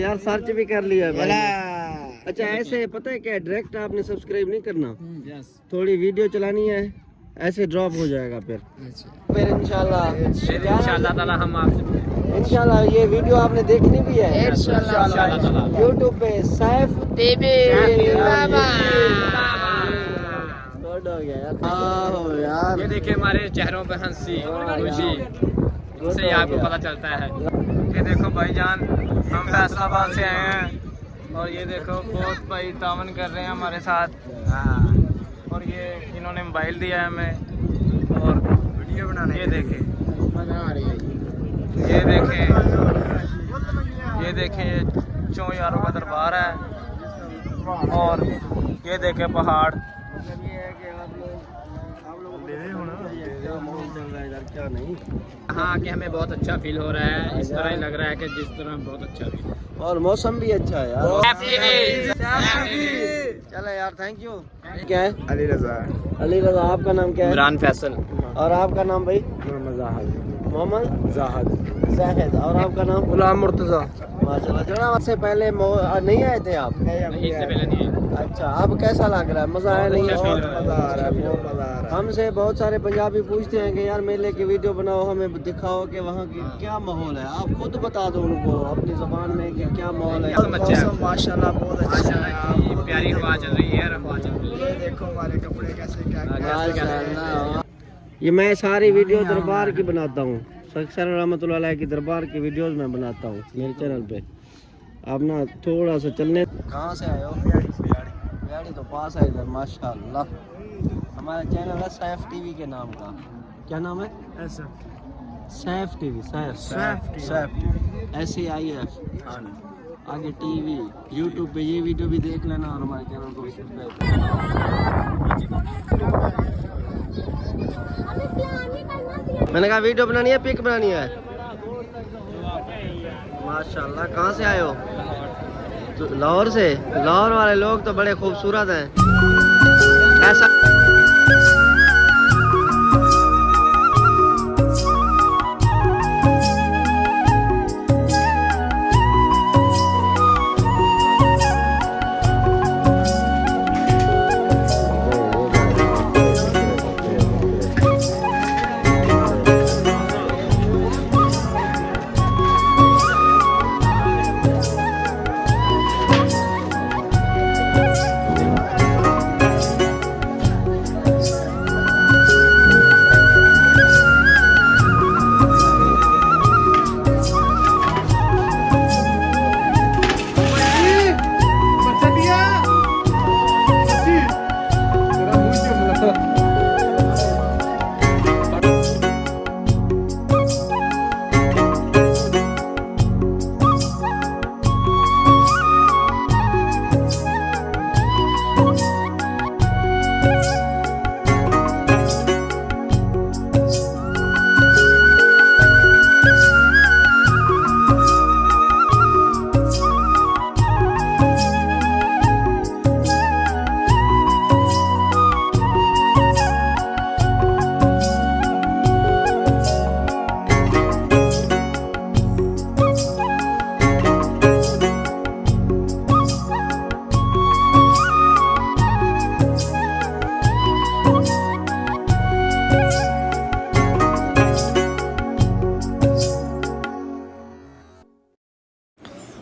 यार सर्च भी कर लिया भाई। अच्छा ऐसे पता है क्या, डायरेक्ट आपने सब्सक्राइब नहीं करना, थोड़ी वीडियो चलानी है, ऐसे ड्रॉप हो जाएगा फिर इंशाल्लाह ताला हम आपसे इंशाल्लाह ये वीडियो आपने देखनी भी है यूट्यूब पे सैफ टीवी। हो गया यार। ये देखिए हमारे चेहरों पे हंसी खुशी, इससे आपको पता चलता है। ये देखो भाईजान, हम फैसलाबाद से आए हैं और ये देखो बहुत भाई तावन कर रहे हैं हमारे साथ। और ये इन्होंने मोबाइल दिया है हमें और वीडियो बनाने। ये देखें, ये देखें चौ यारों का दरबार है और ये देखें पहाड़। क्या नहीं हाँ कि हमें बहुत अच्छा फील हो रहा है, इस तरह ही लग रहा है कि जिस तरह बहुत अच्छा फील। और मौसम भी अच्छा है यार। चलो यार, थैंक यू। क्या है? अली रजा। अली रजा। आपका नाम क्या है? इमरान फैसल। और आपका नाम भाई? मोहम्मद जाहिद। और आपका नाम? गुलाम मुर्तजा। माशाल्लाह। जनाब से पहले नहीं आए थे आप? नहीं, इससे पहले नहीं है। अच्छा, अब कैसा लग रहा है? मजा आया नहीं? बहुत मजा आ रहा है। हमसे बहुत सारे पंजाबी पूछते हैं कि यार मेले की वीडियो बनाओ, हमें दिखाओ कि वहाँ की क्या माहौल है। आप खुद बता दो उनको अपनी जुबान में कि क्या माहौल है। माशाल्लाह बहुत अच्छा है, प्यारी हवा चल रही है, हवा चल रही है। ये देखो हमारे कपड़े कैसे क्या। ये मैं सारी वीडियो दरबार की बनाता हूँ, सर रहमतुल्लाह अलैह की दरबार की वीडियोस में बनाता हूँ मेरे चैनल पे। आप ना थोड़ा सा चलने। कहाँ से आए हो? बिहाड़ी तो पास है इधर। माशाल्लाह। हमारा चैनल है सैफ टीवी के नाम का। क्या नाम है? सैफ टीवी। सैफ SAIF आगे टीवी। यूट्यूब पे ये वीडियो भी देख लेना और हमारे चैनल को भी सब्सक्राइब करना। मैंने कहा वीडियो बनानी है, पिक बनानी है। माशाल्लाह। कहाँ से आए हो? तो लाहौर से। लाहौर वाले लोग तो बड़े खूबसूरत हैं। ऐसा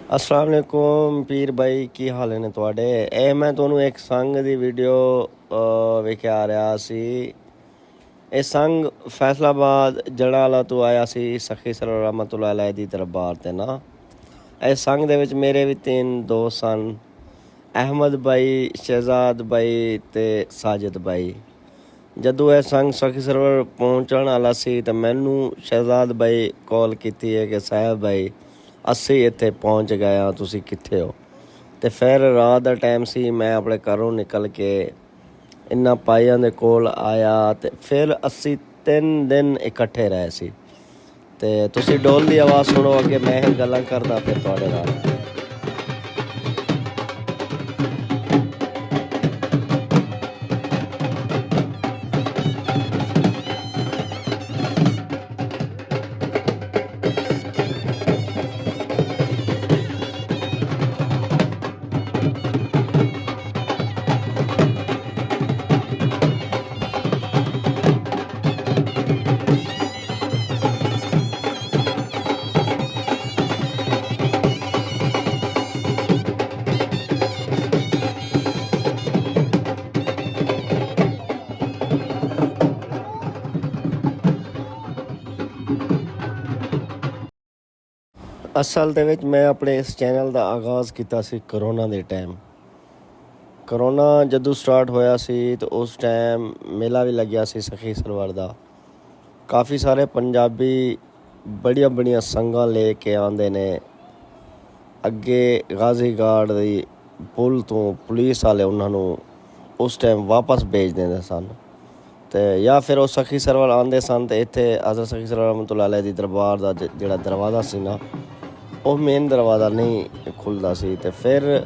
अस्सलाम वालेकुम पीर भाई, की हाल ने तुहाडे? ਇਹ ਮੈਂ ਤੁਹਾਨੂੰ ਇੱਕ ਸੰਗ ਦੀ ਵੀਡੀਓ ਵੇਖਿਆ ਰਿਹਾ ਸੀ। ਇਹ ਸੰਗ ਫੈਸਲਾਬਾਦ ਜੜਾਲਾ ਤੋਂ ਆਇਆ ਸੀ ਸਖੀ ਸਰ ਰਹਿਮਤੁल्लाह अलैह ਦੀ ਦਰਬਾਰ ਤੇ ਨਾ। ਇਸ ਸੰਗ ਦੇ ਵਿੱਚ ਮੇਰੇ ਵੀ 3 ਦੋਸਤ ਸਨ, ਅਹਿਮਦ ਭਾਈ, ਸ਼ਹਿਜ਼ਾਦ ਭਾਈ ਤੇ ਸਾਜਿਦ ਭਾਈ। ਜਦੋਂ ਇਹ ਸੰਗ ਸਖੀ ਸਰਵਰ ਪਹੁੰਚਣ ਵਾਲਾ ਸੀ ਤਾਂ ਮੈਨੂੰ ਸ਼ਹਿਜ਼ਾਦ ਭਾਈ ਕਾਲ ਕੀਤੀ ਹੈ ਕਿ ਸਾਹਿਬ ਭਾਈ ਅਸੀਂ ਇੱਥੇ ਪਹੁੰਚ ਗਏ ਹਾਂ, ਤੁਸੀਂ ਕਿੱਥੇ ਹੋ? ਅਤੇ ਫਿਰ ਰਾਤ ਦਾ ਟਾਈਮ ਸੀ, ਮੈਂ ਆਪਣੇ ਘਰੋਂ ਨਿਕਲ ਕੇ ਇਹਨਾਂ ਭਾਈਆਂ ਦੇ ਕੋਲ ਆਇਆ ਅਤੇ ਫਿਰ ਅਸੀਂ 3 ਦਿਨ ਇਕੱਠੇ ਰਹੇ ਸੀ। ਅਤੇ ਤੁਸੀਂ ਢੋਲ ਦੀ ਆਵਾਜ਼ ਸੁਣੋ, ਅੱਗੇ ਮੈਂ ਗੱਲਾਂ ਕਰਦਾ ਫਿਰ ਤੁਹਾਡੇ ਨਾਲ। ਅਸਲ ਦੇ ਵਿੱਚ ਮੈਂ ਆਪਣੇ ਇਸ ਚੈਨਲ ਦਾ ਆਗਾਜ਼ ਕੀਤਾ ਸੀ ਕਰੋਨਾ ਦੇ ਟਾਈਮ। ਕਰੋਨਾ ਜਦੋਂ ਸਟਾਰਟ ਹੋਇਆ ਸੀ ਤਾਂ ਉਸ ਟਾਈਮ ਮੇਲਾ ਵੀ ਲੱਗਿਆ ਸੀ ਸਖੀ ਸਰਵਰ ਦਾ। ਕਾਫੀ ਸਾਰੇ ਪੰਜਾਬੀ ਬੜੀਆਂ ਬੜੀਆਂ ਸੰਗਾਂ ਲੈ ਕੇ ਆਉਂਦੇ ਨੇ। ਅੱਗੇ ਗਾਜ਼ੀਗਾਰਡ ਦੀ ਪੁਲ ਤੋਂ ਪੁਲਿਸ ਵਾਲੇ ਉਹਨਾਂ ਨੂੰ ਉਸ ਟਾਈਮ ਵਾਪਸ ਭੇਜ ਦਿੰਦੇ ਸਨ, ਅਤੇ ਜਾਂ ਫਿਰ ਉਹ ਸਖੀ ਸਰਵਰ ਆਉਂਦੇ ਸਨ ਅਤੇ ਇੱਥੇ ਹਜ਼ਰਤ ਸਖੀ ਸਰਵਰ ਰਹਿਮਤੁல்லாਹ ਅਲੈਹ ਦੀ ਦਰਬਾਰ ਦਾ ਜਿਹੜਾ ਦਰਵਾਜ਼ਾ ਸੀ ਨਾ, ਉਹ ਮੇਨ ਦਰਵਾਜ਼ਾ ਨਹੀਂ ਖੁੱਲ੍ਹਦਾ ਸੀ, ਅਤੇ ਫਿਰ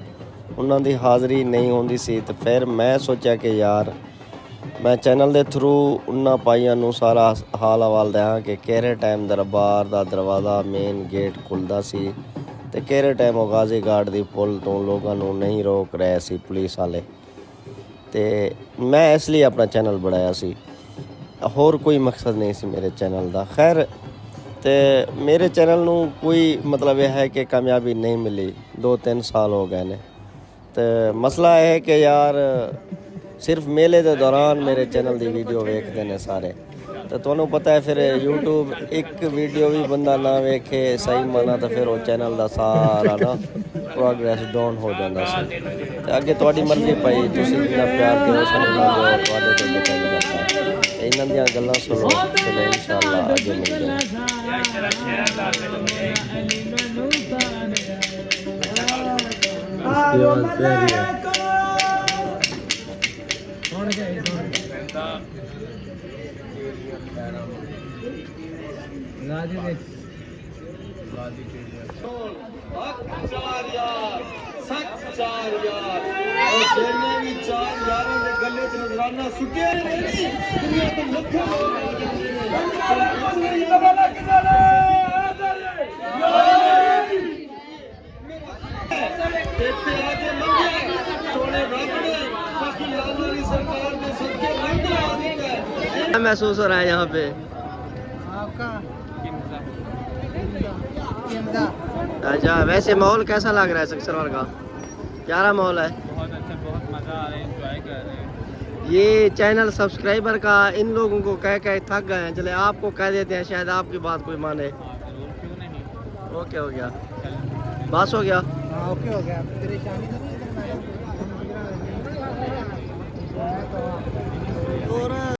ਉਹਨਾਂ ਦੀ ਹਾਜ਼ਰੀ ਨਹੀਂ ਹੁੰਦੀ ਸੀ। ਅਤੇ ਫਿਰ ਮੈਂ ਸੋਚਿਆ ਕਿ ਯਾਰ ਮੈਂ ਚੈਨਲ ਦੇ ਥਰੂ ਉਹਨਾਂ ਭਾਈਆਂ ਨੂੰ ਸਾਰਾ ਹਾਲ ਹਵਾਲ ਦਿਆਂ ਕਿ ਕਿਹੜੇ ਟਾਈਮ ਦਰਬਾਰ ਦਾ ਦਰਵਾਜ਼ਾ ਮੇਨ ਗੇਟ ਖੁੱਲ੍ਹਦਾ ਸੀ ਅਤੇ ਕਿਹੜੇ ਟਾਈਮ ਉਹ ਗਾਜ਼ੀਗਾਰਡ ਦੀ ਪੁਲ ਤੋਂ ਲੋਕਾਂ ਨੂੰ ਨਹੀਂ ਰੋਕ ਰਹੇ ਸੀ ਪੁਲਿਸ ਵਾਲੇ। ਅਤੇ ਮੈਂ ਇਸ ਲਈ ਆਪਣਾ ਚੈਨਲ ਬਣਾਇਆ ਸੀ, ਹੋਰ ਕੋਈ ਮਕਸਦ ਨਹੀਂ ਸੀ ਮੇਰੇ ਚੈਨਲ ਦਾ। ਖੈਰ, ਅਤੇ ਮੇਰੇ ਚੈਨਲ ਨੂੰ ਕੋਈ ਮਤਲਬ ਇਹ ਹੈ ਕਿ ਕਾਮਯਾਬੀ ਨਹੀਂ ਮਿਲੀ, 2-3 ਸਾਲ ਹੋ ਗਏ ਨੇ। ਅਤੇ ਮਸਲਾ ਇਹ ਹੈ ਕਿ ਯਾਰ ਸਿਰਫ ਮੇਲੇ ਦੇ ਦੌਰਾਨ ਮੇਰੇ ਚੈਨਲ ਦੀ ਵੀਡੀਓ ਵੇਖਦੇ ਨੇ ਸਾਰੇ, ਅਤੇ ਤੁਹਾਨੂੰ ਪਤਾ ਹੈ ਫਿਰ YouTube ਇੱਕ ਵੀਡੀਓ ਵੀ ਬੰਦਾ ਨਾ ਵੇਖੇ ਸਹੀ ਮਾਨਾ ਤਾਂ ਫਿਰ ਉਹ ਚੈਨਲ ਦਾ ਸਾਰਾ ਨਾ ਪ੍ਰੋਗਰੈਸ ਡਾਊਨ ਹੋ ਜਾਂਦਾ ਸੀ। ਅਤੇ ਅੱਗੇ ਤੁਹਾਡੀ ਮਰਜ਼ੀ ਭਾਈ, ਤੁਸੀਂ ਜਿੰਨਾ ਪਿਆਰ ਦਿਓ ਸਾਨੂੰ ਨਾ ਦਿਓ, ਤੁਹਾਡੇ ਤੋਂ ਡਿਪੈਂਡ ਕਰਦਾ ਹੈ। ਇਹਨਾਂ ਦੀਆਂ ਗੱਲਾਂ ਸੁਣੋ ਤੇ ਇਨਸ਼ਾਅੱਲਾ ਅੱਗੇ ਮਿਲਦੇ ਹਾਂ। क्या महसूस हो रहा है यहाँ पे? अच्छा, वैसे माहौल कैसा लग रहा है सखी सरवर का? प्यारा माहौल है, बहुत अच्छा, बहुत मज़ा आ रहा है, एंजॉय कर रहे हैं। ये चैनल सब्सक्राइबर का इन लोगों को कह थक गए हैं, चले आपको कह देते हैं, शायद आपकी बात कोई माने। हाँ जरूर, क्यों नहीं। ओके हो गया, चल बस हो गया। हाँ ओके हो गया। परेशानी तो नहीं है?